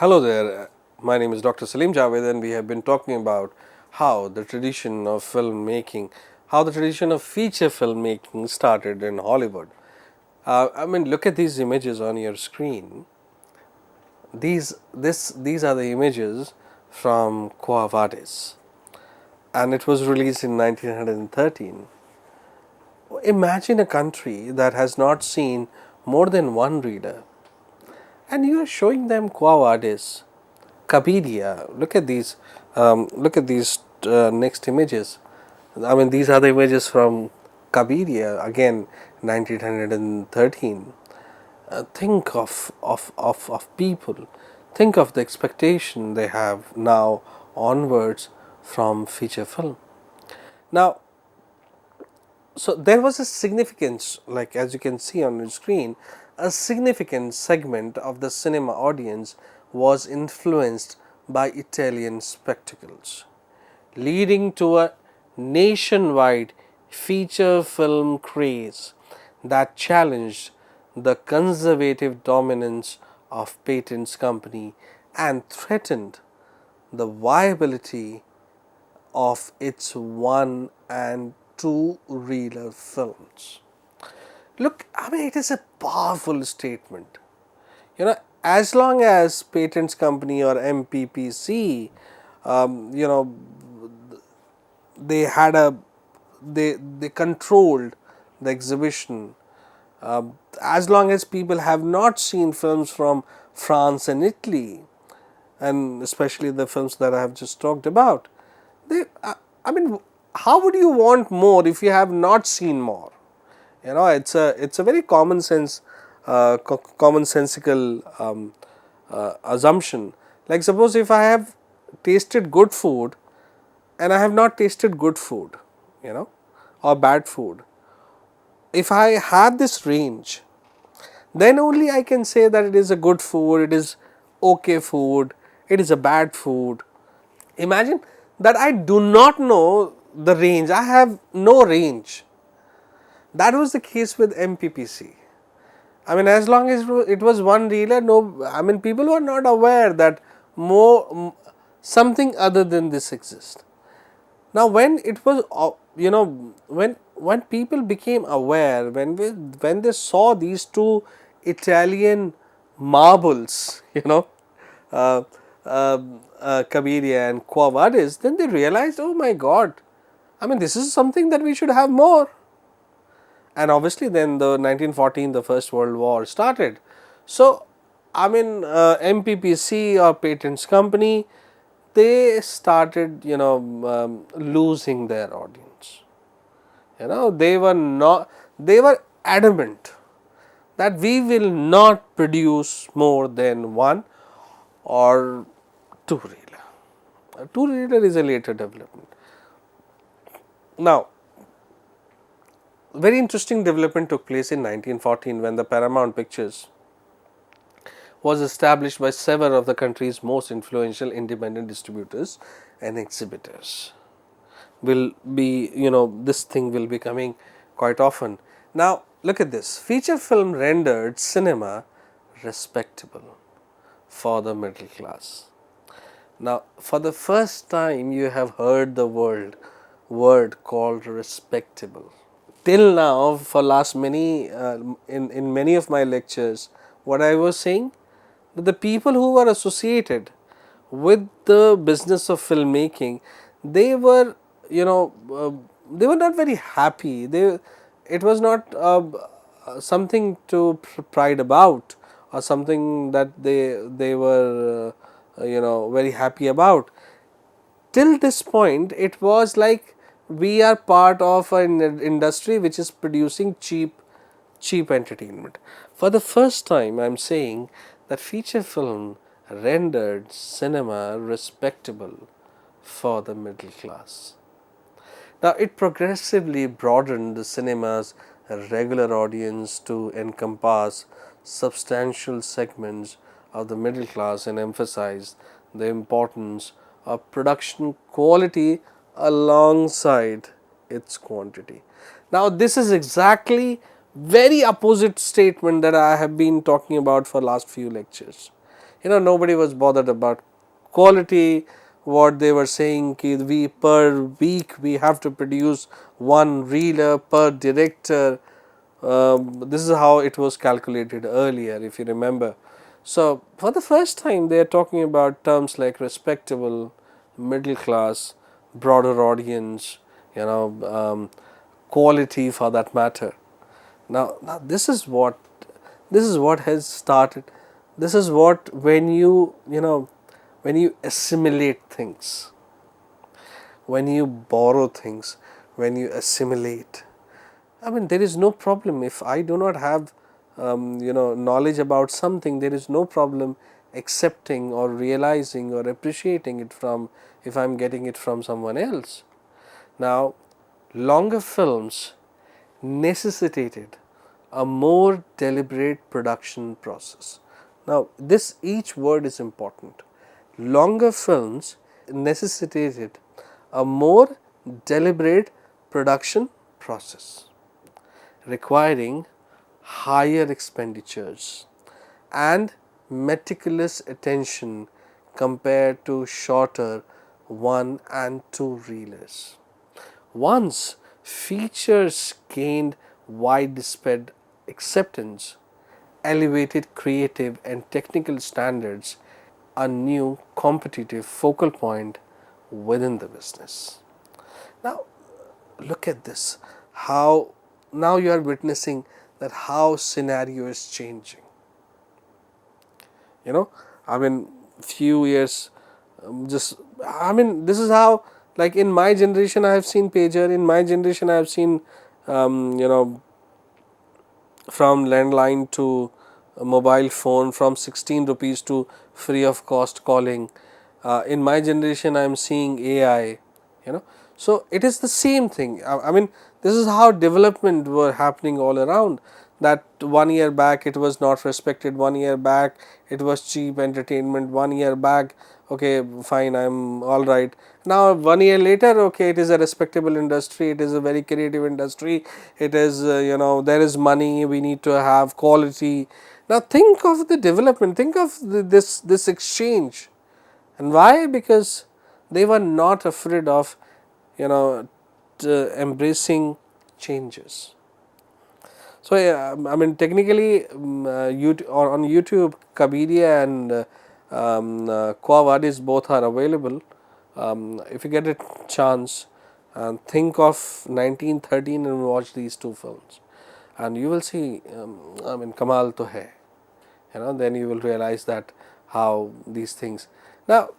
Hello there, my name is Dr. Salim Javed, and we have been talking about how the tradition of filmmaking, how the tradition of feature filmmaking started in Hollywood. Look at these images on your screen. These are the images from Quo Vadis, and it was released in 1913. Imagine a country that has not seen more than one reader, and you are showing them Quo Vadis. Kabiria. Look at these next images. These are the images from Kabiria, again, 1913. Think of people. Think of the expectation they have now onwards from feature film. Now, so there was a significance, like as you can see on your screen, a significant segment of the cinema audience was influenced by Italian spectacles, leading to a nationwide feature film craze that challenged the conservative dominance of patents company and threatened the viability of its one and two reeler films. Look, it is a powerful statement. As long as patents company or MPPC, um, you know, they had a they controlled the exhibition. As long as people have not seen films from France and Italy, and especially the films that I have just talked about, they, I mean, how would you want more if you have not seen more? It's a very commonsensical assumption. Like suppose if I have tasted good food and I have not tasted good food, or bad food. If I had this range, then only I can say that it is a good food, it is okay food, it is a bad food. Imagine that I do not know the range, I have no range. That was the case with MPPC. As long as it was one reeler, no, people were not aware that something other than this exists. Now, when it was, when people became aware, when they saw these two Italian marbles, uh, Cabiria and Quo Vadis, then they realized, oh my God, this is something that we should have more. And obviously, then the 1914, the First World War started. So, MPPC or Patents Company, they started, losing their audience. They were adamant that we will not produce more than one or two reeler. A two reeler is a later development. Now, very interesting development took place in 1914 when the Paramount Pictures was established by several of the country's most influential independent distributors and exhibitors. This thing will be coming quite often. Now, look at this. Feature film rendered cinema respectable for the middle class. Now, for the first time, you have heard the word called respectable. Till now, for last many in many of my lectures, what I was saying, that the people who were associated with the business of filmmaking, they were they were not very happy. It was not something to pride about, or something that they were very happy about. Till this point, it was like we are part of an industry which is producing cheap entertainment. For the first time, I am saying that feature film rendered cinema respectable for the middle class. Now, it progressively broadened the cinema's regular audience to encompass substantial segments of the middle class and emphasized the importance of production quality alongside its quantity. Now, this is exactly very opposite statement that I have been talking about for last few lectures. Nobody was bothered about quality. What they were saying, we per week we have to produce one reeler per director. This is how it was calculated earlier, if you remember. So for the first time they are talking about terms like respectable, middle class, broader audience, quality for that matter. Now this is what has started. This is what, when you assimilate things, when you borrow things, when you assimilate. I mean, there is no problem if I do not have, knowledge about something. There is no problem accepting or realizing or appreciating it from, if I'm getting it from someone else. Now, longer films necessitated a more deliberate production process. Now, this each word is important. Longer films necessitated a more deliberate production process, requiring higher expenditures and meticulous attention compared to shorter one and two reelers. Once features gained widespread acceptance, elevated creative and technical standards, a new competitive focal point within the business. Now, look at this, how now you are witnessing that how scenario is changing. I mean, few years, just I mean, this is how, like in my generation I have seen pager, in my generation I have seen, you know from landline to a mobile phone, from 16 rupees to free of cost calling. In my generation I am seeing AI, so it is the same thing. I mean, this is how development were happening all around. That 1 year back it was not respected, 1 year back it was cheap entertainment, 1 year back, okay fine, I'm all right. Now 1 year later, okay, it is a respectable industry, it is a very creative industry, it is, there is money, we need to have quality. Now think of the development, think of this exchange. And why? Because they were not afraid of, embracing changes. So I mean, technically, on YouTube, Kabiria and Quo Vadis both are available. If you get a chance, think of 1913 and watch these two films, and you will see. I mean, Kamal to hai. Then you will realize that how these things. Now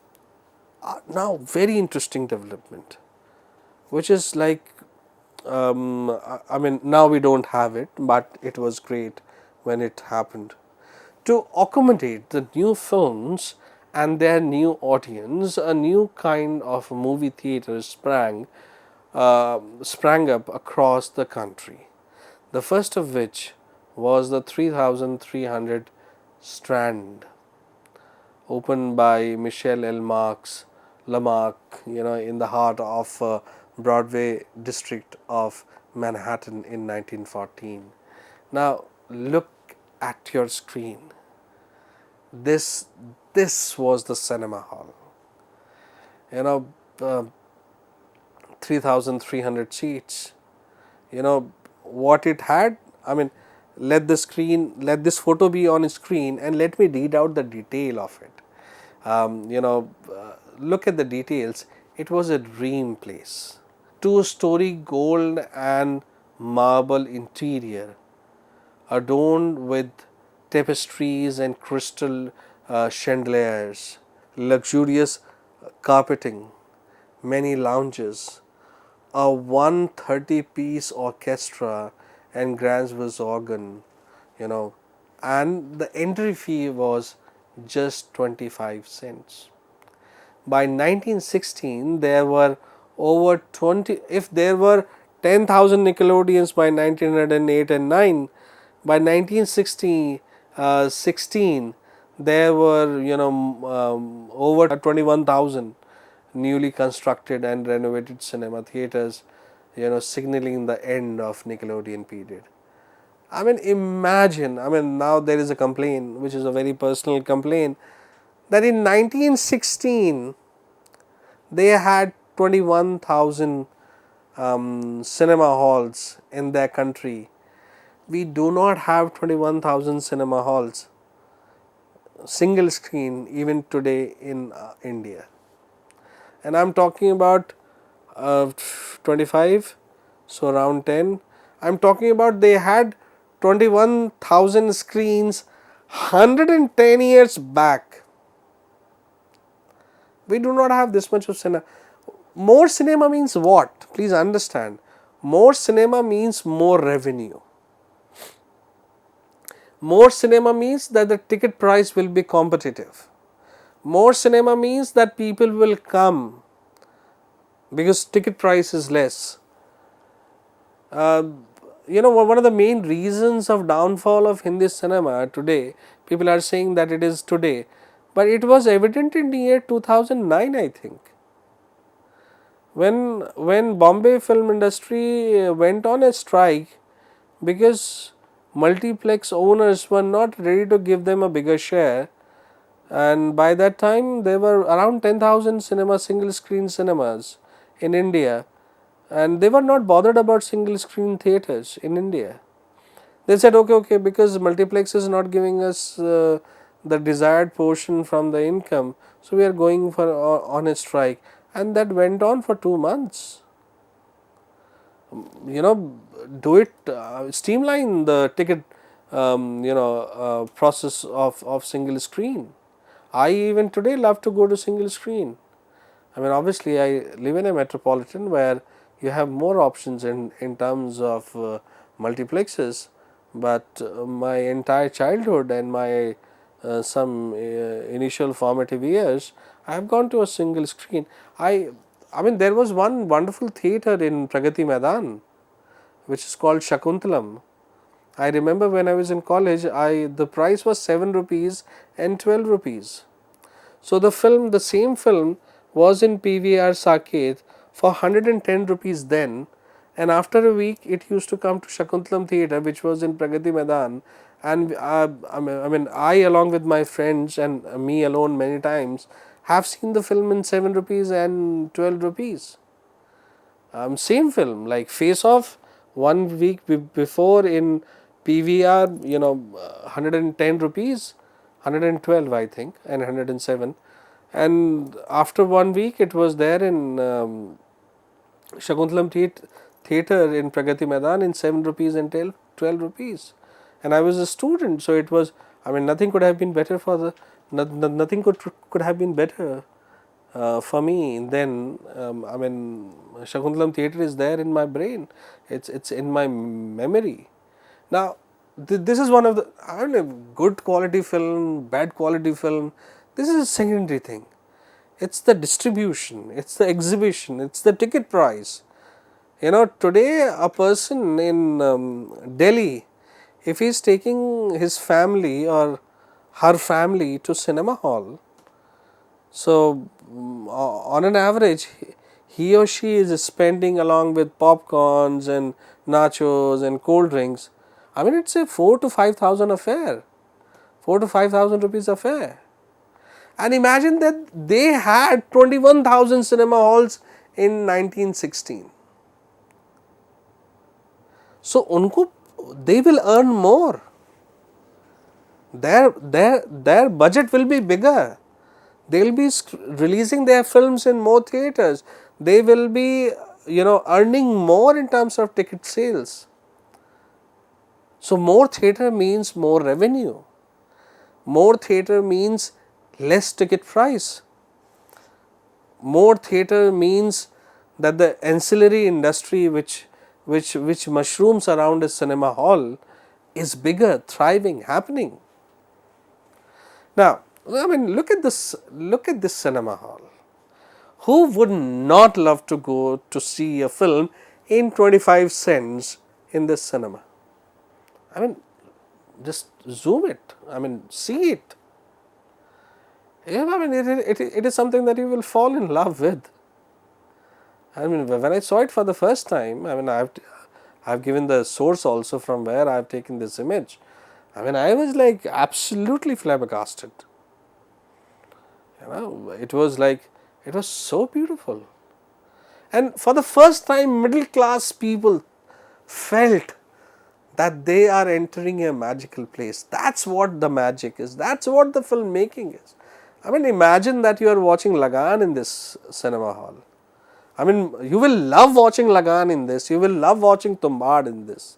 very interesting development, which is like, I mean, now we don't have it, but it was great when it happened. To accommodate the new films and their new audience, a new kind of movie theater sprang up across the country. The first of which was the 3300 Strand, opened by Michel L. Lamarck, in the heart of Broadway district of Manhattan in 1914. Now look at your screen. This was the cinema hall. You know, uh, 3,300 seats. What it had. I mean, let this photo be on screen, and let me read out the detail of it. Look at the details. It was a dream place. Two-story gold and marble interior, adorned with tapestries and crystal chandeliers, luxurious carpeting, many lounges, a 130-piece orchestra and grand bass organ, and the entry fee was just 25 cents. By 1916, there were over 20, if there were 10,000 Nickelodeons by 1908 and 9, by 1916, there were, over 21,000 newly constructed and renovated cinema theaters, signaling the end of Nickelodeon period. I mean, imagine, now there is a complaint, which is a very personal complaint, that in 1916 they had 21,000 cinema halls in their country. We do not have 21,000 cinema halls, single screen, even today in India. And I am talking about 25, so around 10. I am talking about they had 21,000 screens 110 years back. We do not have this much of cinema. More cinema means what? Please understand. More cinema means more revenue. More cinema means that the ticket price will be competitive. More cinema means that people will come because ticket price is less. One of the main reasons of downfall of Hindi cinema today, people are saying that it is today, but it was evident in the year 2009, I think. When Bombay film industry went on a strike because multiplex owners were not ready to give them a bigger share, and by that time there were around 10,000 single screen cinemas in India, and they were not bothered about single screen theatres in India. They said okay, because multiplex is not giving us the desired portion from the income, so we are going for on a strike, and that went on for 2 months. Do it, streamline the ticket process of single screen. I even today love to go to single screen. I mean, obviously I live in a metropolitan where you have more options in terms of multiplexes, but my entire childhood and my some initial formative years, I have gone to a single screen. I mean, there was one wonderful theatre in Pragati Maidan, which is called Shakuntalam. I remember when I was in college, the price was 7 rupees and 12 rupees. So the same film was in PVR Saket for 110 rupees then, and after a week it used to come to Shakuntalam Theatre, which was in Pragati Maidan, and I along with my friends and me alone many times have seen the film in 7 rupees and 12 rupees. Same film like Face Off, 1 week before in PVR, 110 rupees, 112 I think, and 107, and after 1 week it was there in Shakuntalam Theatre in Pragati Maidan in 7 rupees and 12 rupees, and I was a student, so it was, I mean, nothing could have been better for the nothing could have been better for me then. I mean, Shakuntalam Theatre is there in my brain, it's in my memory. Now this is one of the, I don't know, good quality film, bad quality film, this is a secondary thing. It's the distribution, it's the exhibition, it's the ticket price. Today a person in Delhi, if he is taking his family or her family to cinema hall, so on an average he or she is spending, along with popcorns and nachos and cold drinks, I mean, it's a 4 to 5,000 affair, 4 to 5,000 rupees affair. And imagine that they had 21,000 cinema halls in 1916. So they will earn more. Their budget will be bigger. They will be releasing their films in more theatres. They will be earning more in terms of ticket sales. So more theatre means more revenue. More theatre means less ticket price. More theatre means that the ancillary industry which mushrooms around a cinema hall is bigger, thriving, happening. Now, I mean, look at this cinema hall. Who would not love to go to see a film in 25 cents in this cinema? I mean, just zoom it. I mean, see it. Yeah, I mean, it is something that you will fall in love with. I mean, when I saw it for the first time, I mean, I've given the source also from where I've taken this image. I mean, I was like absolutely flabbergasted. It was like, it was so beautiful. And for the first time, middle class people felt that they are entering a magical place. That's what the magic is. That's what the filmmaking is. I mean, imagine that you are watching Lagan in this cinema hall. I mean, you will love watching Lagan in this. You will love watching Tumbad in this.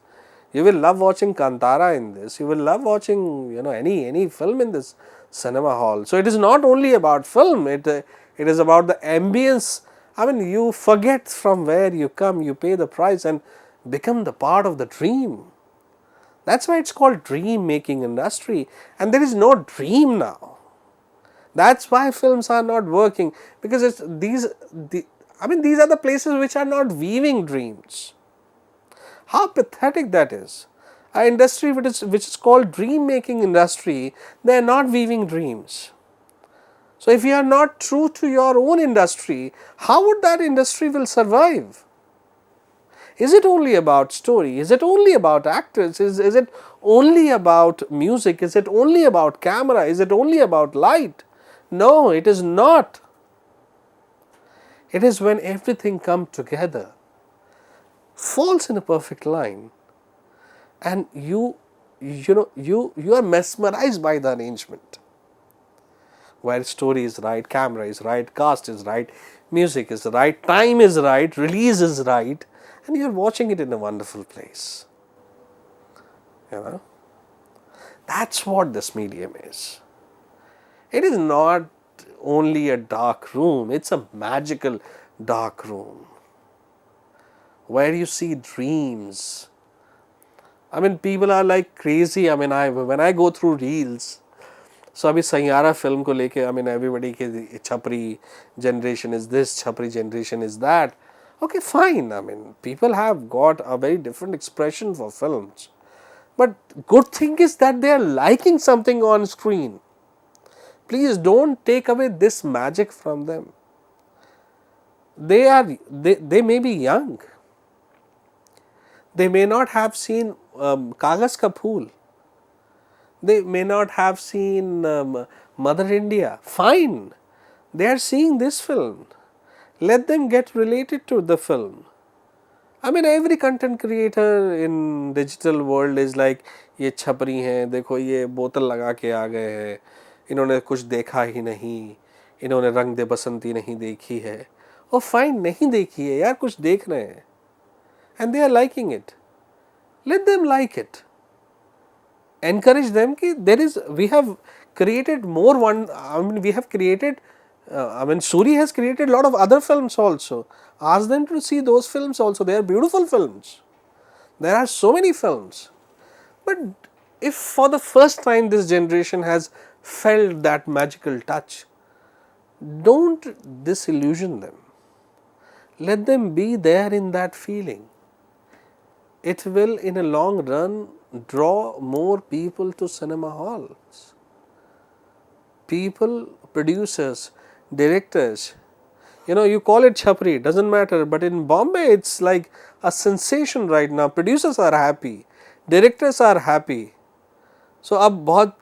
You will love watching Kantara in this. You will love watching, any film in this cinema hall. So it is not only about film. It is about the ambience. I mean, you forget from where you come. You pay the price and become the part of the dream. That's why it's called dream making industry. And there is no dream now. That's why films are not working, because these are the places which are not weaving dreams. How pathetic that is. An industry which is called dream making industry, they are not weaving dreams. So if you are not true to your own industry, how would that industry will survive? Is it only about story? Is it only about actors? Is it only about music? Is it only about camera? Is it only about light? No, it is not. It is when everything comes together, falls in a perfect line, and you are mesmerized by the arrangement, where story is right, camera is right, cast is right, music is right, time is right, release is right, and you are watching it in a wonderful place. That's what this medium is. It is not only a dark room, it's a magical dark room where you see dreams. I mean, people are like crazy. I mean, when I go through reels, so अभी Saiyaara film को लेके, I mean, everybody के छपरी generation is this, छपरी generation is that. Okay, fine. I mean, people have got a very different expression for films. But good thing is that they are liking something on screen. Please don't take away this magic from them. They may be young. They may not have seen Kagas Ka Phool. They may not have seen Mother India. Fine. They are seeing this film. Let them get related to the film. I mean, every content creator in digital world is like, ये छपरी हैं, देखो ये बोतल लगा के आ गए हैं, इन्होंने कुछ देखा ही नहीं, इन्होंने रंग दे बसंती नहीं देखी है. Oh fine, नहीं देखी है यार, कुछ देख रहे हैं. And they are liking it. Let them like it. Encourage them कि we have created more one. I mean, we have created. Suri has created a lot of other films also. Ask them to see those films also. They are beautiful films. There are so many films. But if for the first time this generation has felt that magical touch, don't disillusion them. Let them be there in that feeling. It will in a long run draw more people to cinema halls. People, producers, directors, you call it chhapri, doesn't matter, but in Bombay it's like a sensation right now. Producers are happy, directors are happy. So अब बहुत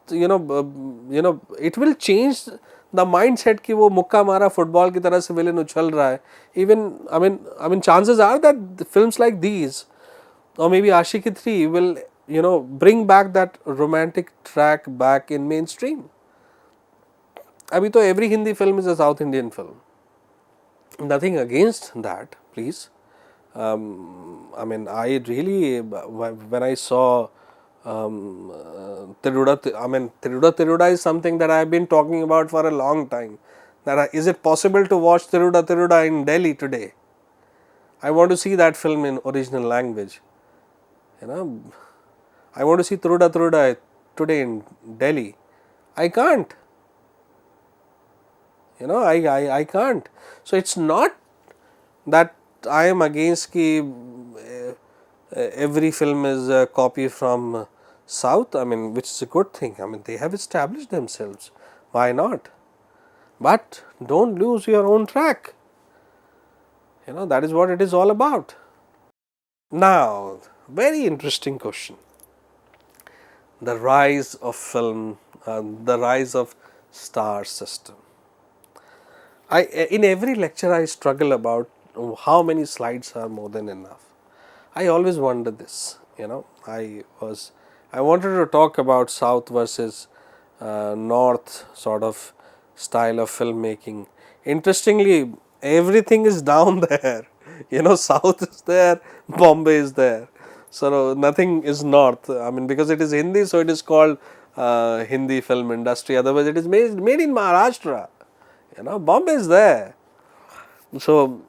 it will change the mindset कि वो मुक्का मारा football की तरह से villain उछल रहा है. Even I mean chances are that films like these, or maybe Ashiki 3 will bring back that romantic track back in mainstream. अभी तो every Hindi film is a South Indian film. Nothing against that, please. I I really, when I saw Tiruda Tiruda is something that I have been talking about for a long time. Is it possible to watch Tiruda in Delhi today? I want to see that film in original language. I want to see Tiruda today in Delhi. I can't. I can't. So it's not that I am against every film is a copy from South. I mean, which is a good thing. I mean, they have established themselves. Why not? But don't lose your own track. That is what it is all about. Now, very interesting question. The rise of film, the rise of star system. In every lecture I struggle about how many slides are more than enough. I always wonder this. I wanted to talk about South versus North sort of style of filmmaking. Interestingly, everything is down there. South is there, Bombay is there. So nothing is North. I mean, because it is Hindi, so it is called Hindi film industry. Otherwise, it is made in Maharashtra. Bombay is there. So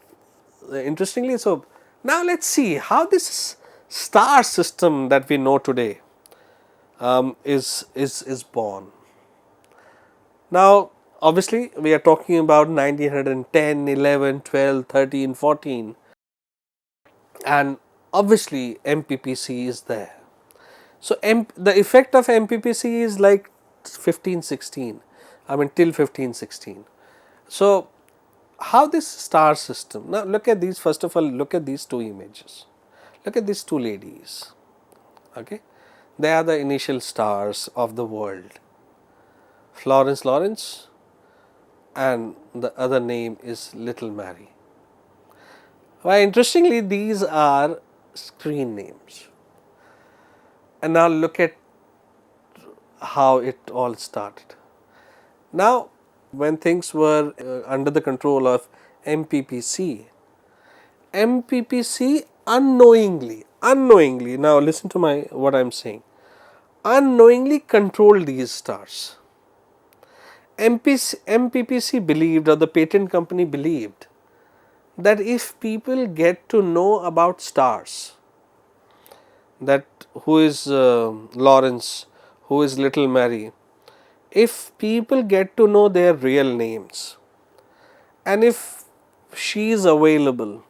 interestingly, so now let's see how this star system that we know today is born. Now, obviously, we are talking about 1910, 11, 12, 13, 14, and obviously MPPC is there. So the effect of MPPC is like 15, 16. I mean till 15, 16. So how this star system, now look at these, first of all look at these two images, look at these two ladies, okay, they are the initial stars of the world, Florence Lawrence, and the other name is Little Mary. Why, interestingly, these are screen names. And now look at how it all started. Now, when things were under the control of MPPC, MPPC unknowingly, now listen to what I am saying, unknowingly controlled these stars. MPPC believed, or the patent company believed, that if people get to know about stars, that who is Lawrence, who is Little Mary, if people get to know their real names, and if she is available,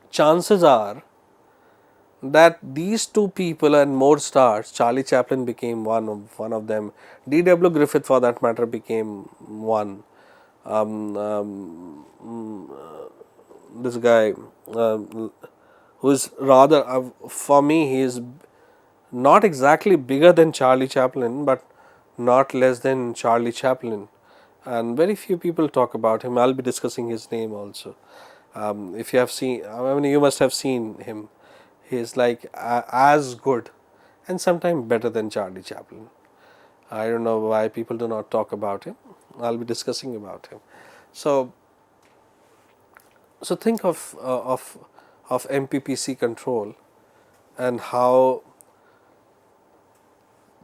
chances are that these two people and more stars, Charlie Chaplin became one of them, D.W. Griffith for that matter became one. This guy who is rather, for me, he is not exactly bigger than Charlie Chaplin, but not less than Charlie Chaplin, and very few people talk about him. I'll be discussing his name also. If you have seen, I mean, you must have seen him. He is like as good and sometimes better than Charlie Chaplin. I don't know why people do not talk about him. I'll be discussing about him. So think of MPPC control and how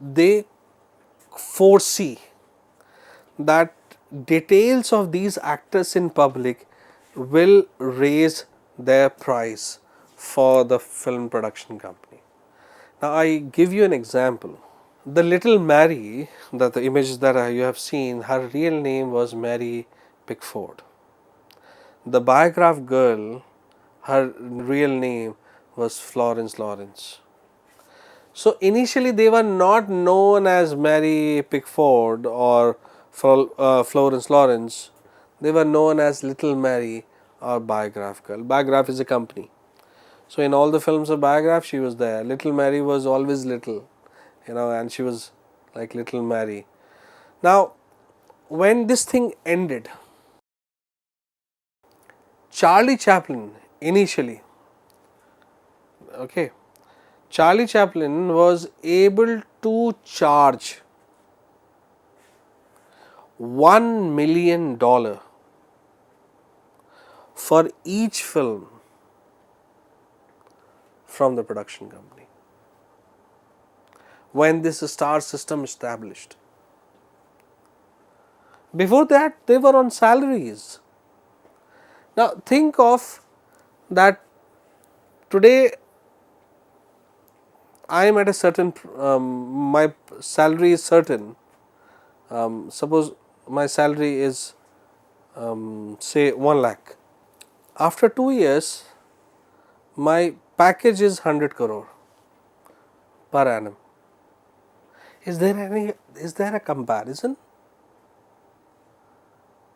they foresee that details of these actors in public will raise their price for the film production company. Now, I give you an example. The Little Mary, the images that you have seen, her real name was Mary Pickford. The Biograph girl, her real name was Florence Lawrence. So initially they were not known as Mary Pickford or Florence Lawrence. They were known as Little Mary or Biograph girl. Biograph is a company. So in all the films of Biograph, she was there. Little Mary was always little, and she was like Little Mary. Now, when this thing ended, Charlie Chaplin initially, okay, Charlie Chaplin was able to charge $1 million for each film from the production company when this star system established. Before that, they were on salaries. Now, think of that today I am at a certain, my salary is certain. Suppose my salary is say 1 lakh. After 2 years, my package is 100 crore per annum. Is there a comparison?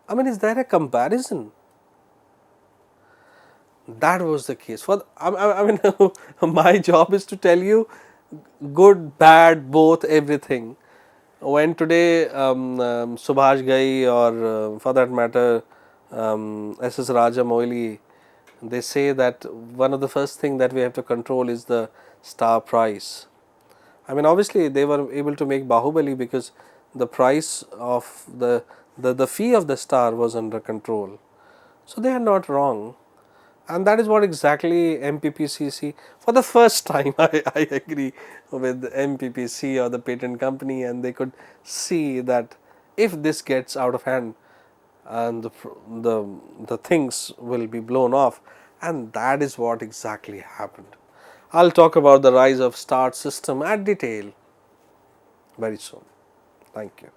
I mean, is there a comparison? That was the case. I mean, my job is to tell you good, bad, both, everything. when today Subhash Ghai or for that matter S.S. Rajamouli, they say that one of the first thing that we have to control is the star price. I mean, obviously they were able to make Bahubali because the price of the fee of the star was under control. So they are not wrong. And that is what exactly MPPCC, for the first time, I agree with MPPC or the patent company, and they could see that if this gets out of hand, and the things will be blown off, and that is what exactly happened. I'll talk about the rise of star system at detail very soon. Thank you.